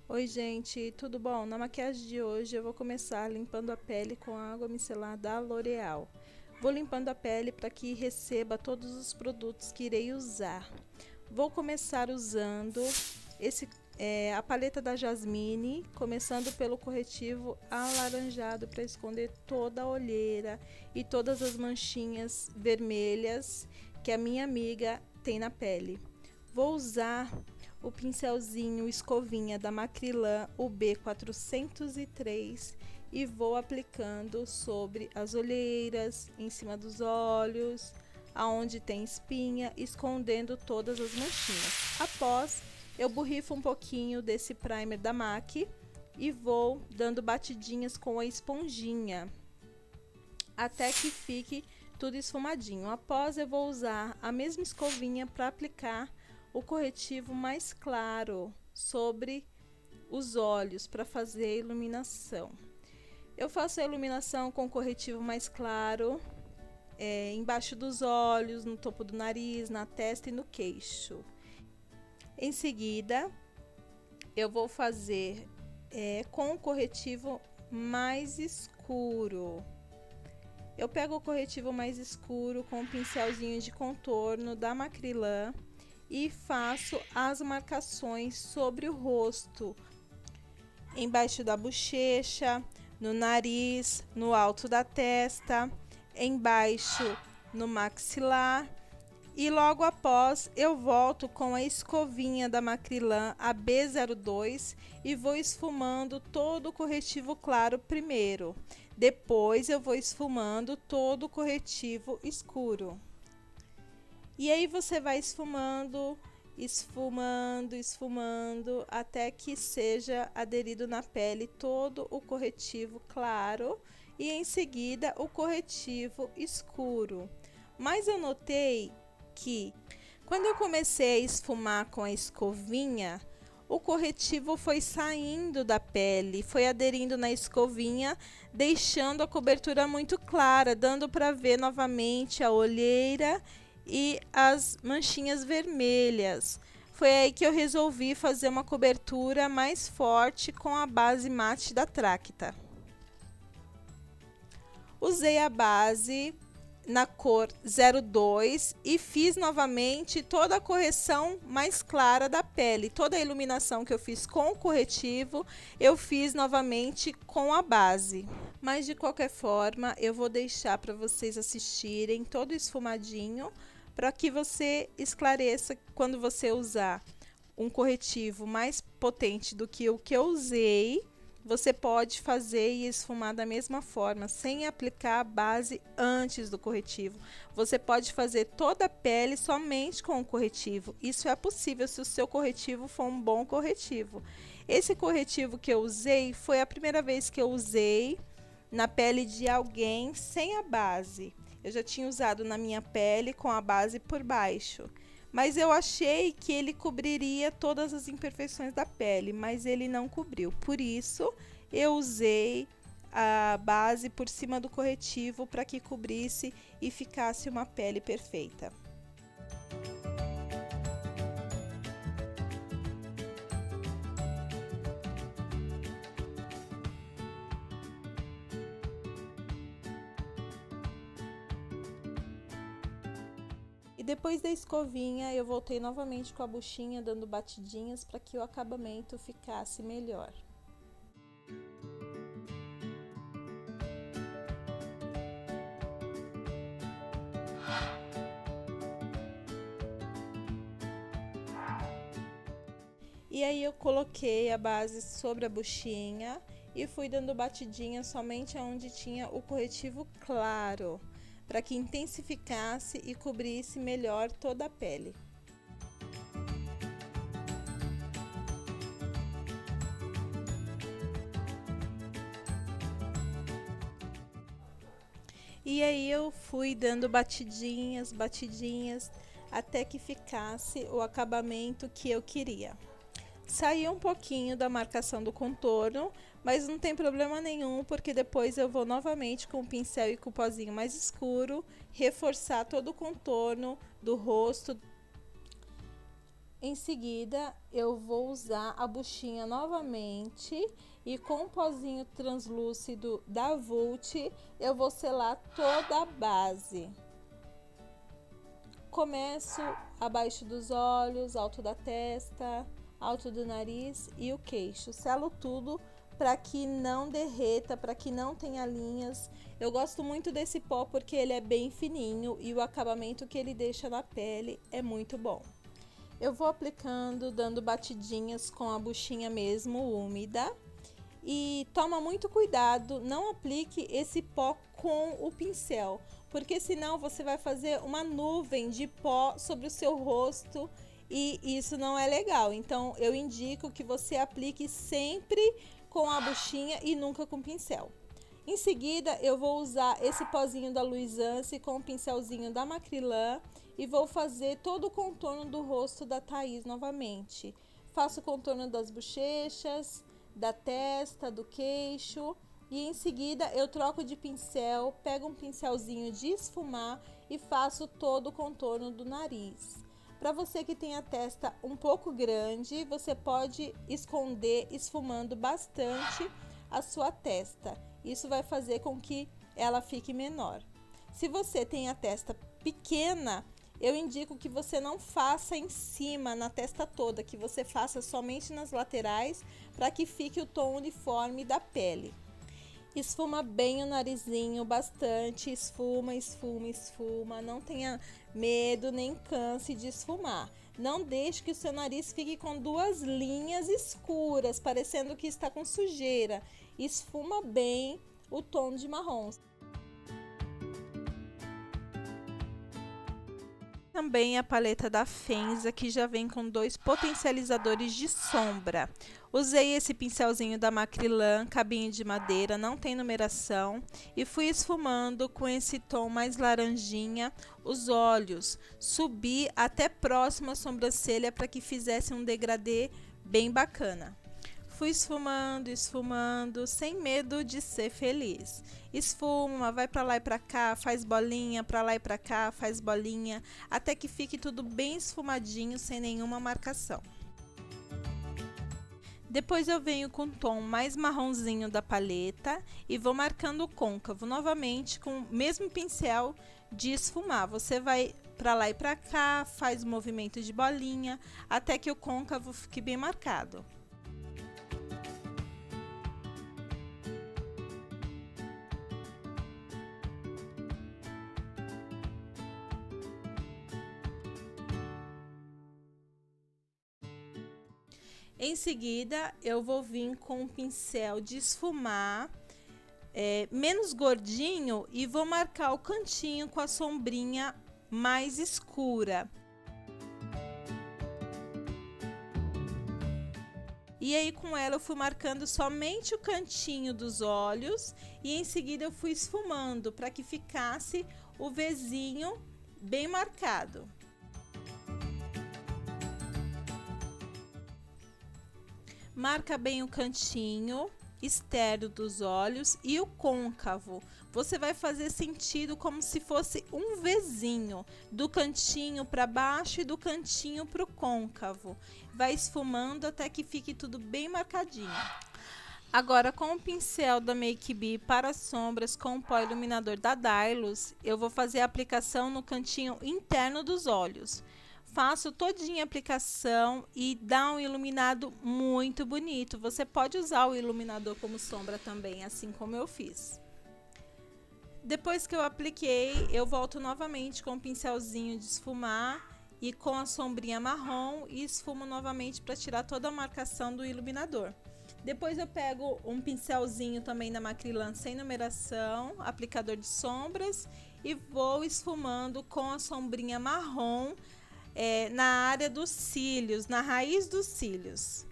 Oi gente, tudo bom? Na maquiagem de hoje eu vou começar limpando a pele com a água micelar da L'Oréal. Vou limpando a pele para que receba todos os produtos que irei usar. Vou começar usando a paleta da Jasmine, começando pelo corretivo alaranjado para esconder toda a olheira e todas as manchinhas vermelhas que a minha amiga tem na pele. Vou usar o pincelzinho escovinha da Macrylan, o B403, e vou aplicando sobre as olheiras, em cima dos olhos, aonde tem espinha, escondendo todas as manchinhas. Após, eu borrifo um pouquinho desse primer da MAC e vou dando batidinhas com a esponjinha, até que fique tudo esfumadinho. Após, eu vou usar a mesma escovinha para aplicar o corretivo mais claro sobre os olhos para fazer a iluminação. Eu faço a iluminação com corretivo mais claro embaixo dos olhos, no topo do nariz, na testa e no queixo. Em seguida, eu vou fazer com o corretivo mais escuro. Eu pego o corretivo mais escuro com o pincelzinho de contorno da Macrylan e faço as marcações sobre o rosto, embaixo da bochecha, no nariz, no alto da testa, embaixo no maxilar, e logo após eu volto com a escovinha da Macrylan, a B02, e vou esfumando todo o corretivo claro primeiro, depois eu vou esfumando todo o corretivo escuro. E aí você vai esfumando, esfumando, esfumando, até que seja aderido na pele todo o corretivo claro e em seguida o corretivo escuro. Mas eu notei que quando eu comecei a esfumar com a escovinha, o corretivo foi saindo da pele, foi aderindo na escovinha, deixando a cobertura muito clara, dando para ver novamente a olheira e as manchinhas vermelhas. Foi aí que eu resolvi fazer uma cobertura mais forte com a base mate da Tracta. Usei a base na cor 02 e fiz novamente toda a correção mais clara da pele. Toda a iluminação que eu fiz com o corretivo, eu fiz novamente com a base. Mas de qualquer forma, eu vou deixar para vocês assistirem todo esfumadinho, para que você esclareça quando você usar um corretivo mais potente do que o que eu usei. Você pode fazer e esfumar da mesma forma, sem aplicar a base antes do corretivo. Você pode fazer toda a pele somente com o corretivo. Isso é possível se o seu corretivo for um bom corretivo. Esse corretivo que eu usei foi a primeira vez que eu usei na pele de alguém sem a base. Eu já tinha usado na minha pele com a base por baixo, mas eu achei que ele cobriria todas as imperfeições da pele, mas ele não cobriu. Por isso, eu usei a base por cima do corretivo para que cobrisse e ficasse uma pele perfeita. E depois da escovinha, eu voltei novamente com a buchinha, dando batidinhas para que o acabamento ficasse melhor. E aí eu coloquei a base sobre a buchinha e fui dando batidinha somente onde tinha o corretivo claro, para que intensificasse e cobrisse melhor toda a pele. E aí eu fui dando batidinhas, batidinhas, até que ficasse o acabamento que eu queria. Saiu um pouquinho da marcação do contorno, mas não tem problema nenhum, porque depois eu vou novamente com o pincel e com o pozinho mais escuro, reforçar todo o contorno do rosto. Em seguida, eu vou usar a buchinha novamente e com o pozinho translúcido da Vult, eu vou selar toda a base. Começo abaixo dos olhos, alto da testa, alto do nariz e o queixo. Selo tudo para que não derreta, para que não tenha linhas. Eu gosto muito desse pó porque ele é bem fininho e o acabamento que ele deixa na pele é muito bom. Eu vou aplicando, dando batidinhas com a buchinha mesmo úmida. E toma muito cuidado, não aplique esse pó com o pincel, porque senão você vai fazer uma nuvem de pó sobre o seu rosto e isso não é legal. Então eu indico que você aplique sempre com a buchinha e nunca com o pincel. Em seguida eu vou usar esse pozinho da Luisance com o pincelzinho da Macrylan e vou fazer todo o contorno do rosto da Thaís novamente. Faço o contorno das bochechas, da testa, do queixo e em seguida eu troco de pincel, pego um pincelzinho de esfumar e faço todo o contorno do nariz. Para você que tem a testa um pouco grande, você pode esconder esfumando bastante a sua testa. Isso vai fazer com que ela fique menor. Se você tem a testa pequena, eu indico que você não faça em cima, na testa toda, que você faça somente nas laterais, para que fique o tom uniforme da pele. Esfuma bem o narizinho, bastante, esfuma, esfuma, esfuma, não tenha medo nem canse de esfumar. Não deixe que o seu nariz fique com duas linhas escuras, parecendo que está com sujeira. Esfuma bem o tom de marrom. Também a paleta da Fenza, que já vem com 2 potencializadores de sombra. Usei esse pincelzinho da Macrylan, cabinho de madeira, não tem numeração, e fui esfumando com esse tom mais laranjinha os olhos. Subi até próximo à sobrancelha para que fizesse um degradê bem bacana. Fui esfumando, esfumando, sem medo de ser feliz. Esfuma, vai pra lá e pra cá, faz bolinha, pra lá e pra cá, faz bolinha, até que fique tudo bem esfumadinho, sem nenhuma marcação. Depois eu venho com o tom mais marronzinho da paleta e vou marcando o côncavo novamente com o mesmo pincel de esfumar. Você vai pra lá e pra cá, faz o movimento de bolinha, até que o côncavo fique bem marcado. Em seguida, eu vou vir com um pincel de esfumar, menos gordinho, e vou marcar o cantinho com a sombrinha mais escura. E aí com ela eu fui marcando somente o cantinho dos olhos e em seguida eu fui esfumando para que ficasse o Vzinho bem marcado. Marca bem o cantinho externo dos olhos e o côncavo. Você vai fazer sentido como se fosse um Vzinho, do cantinho para baixo e do cantinho para o côncavo. Vai esfumando até que fique tudo bem marcadinho. Agora, com o pincel da Make Be para sombras com o pó iluminador da Dylos, eu vou fazer a aplicação no cantinho interno dos olhos. Faço todinha a aplicação e dá um iluminado muito bonito. Você pode usar o iluminador como sombra também, assim como eu fiz. Depois que eu apliquei, eu volto novamente com o pincelzinho de esfumar e com a sombrinha marrom e esfumo novamente para tirar toda a marcação do iluminador. Depois eu pego um pincelzinho também da Macrylan sem numeração, aplicador de sombras, e vou esfumando com a sombrinha marrom na área dos cílios, na raiz dos cílios.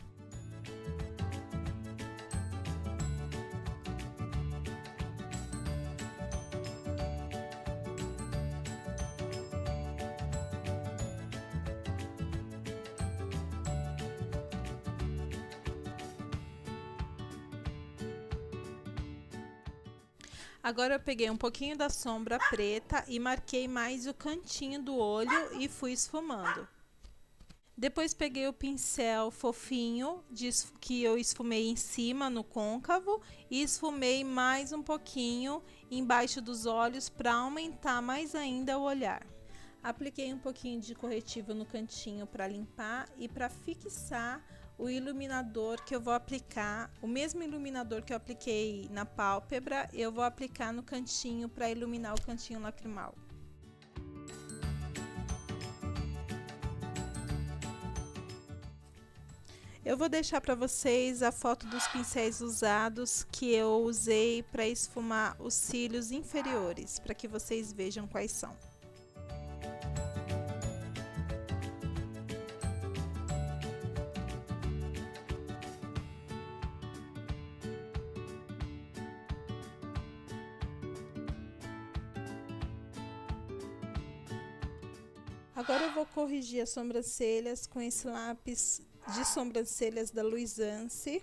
Agora eu peguei um pouquinho da sombra preta e marquei mais o cantinho do olho e fui esfumando. Depois peguei o pincel fofinho que eu esfumei em cima no côncavo e esfumei mais um pouquinho embaixo dos olhos para aumentar mais ainda o olhar. Apliquei um pouquinho de corretivo no cantinho para limpar e para fixar o iluminador que eu vou aplicar, o mesmo iluminador que eu apliquei na pálpebra, eu vou aplicar no cantinho para iluminar o cantinho lacrimal. Eu vou deixar para vocês a foto dos pincéis usados que eu usei para esfumar os cílios inferiores, para que vocês vejam quais são. Agora eu vou corrigir as sobrancelhas com esse lápis de sobrancelhas da Luisance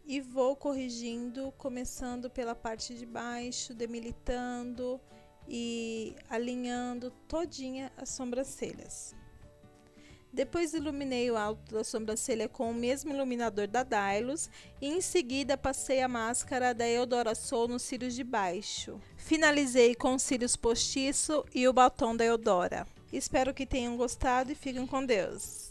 e vou corrigindo, começando pela parte de baixo, demilitando e alinhando todinha as sobrancelhas. Depois iluminei o alto da sobrancelha com o mesmo iluminador da Dylos e em seguida passei a máscara da Eudora Soul nos cílios de baixo. Finalizei com os cílios postiço e o batom da Eudora. Espero que tenham gostado e fiquem com Deus.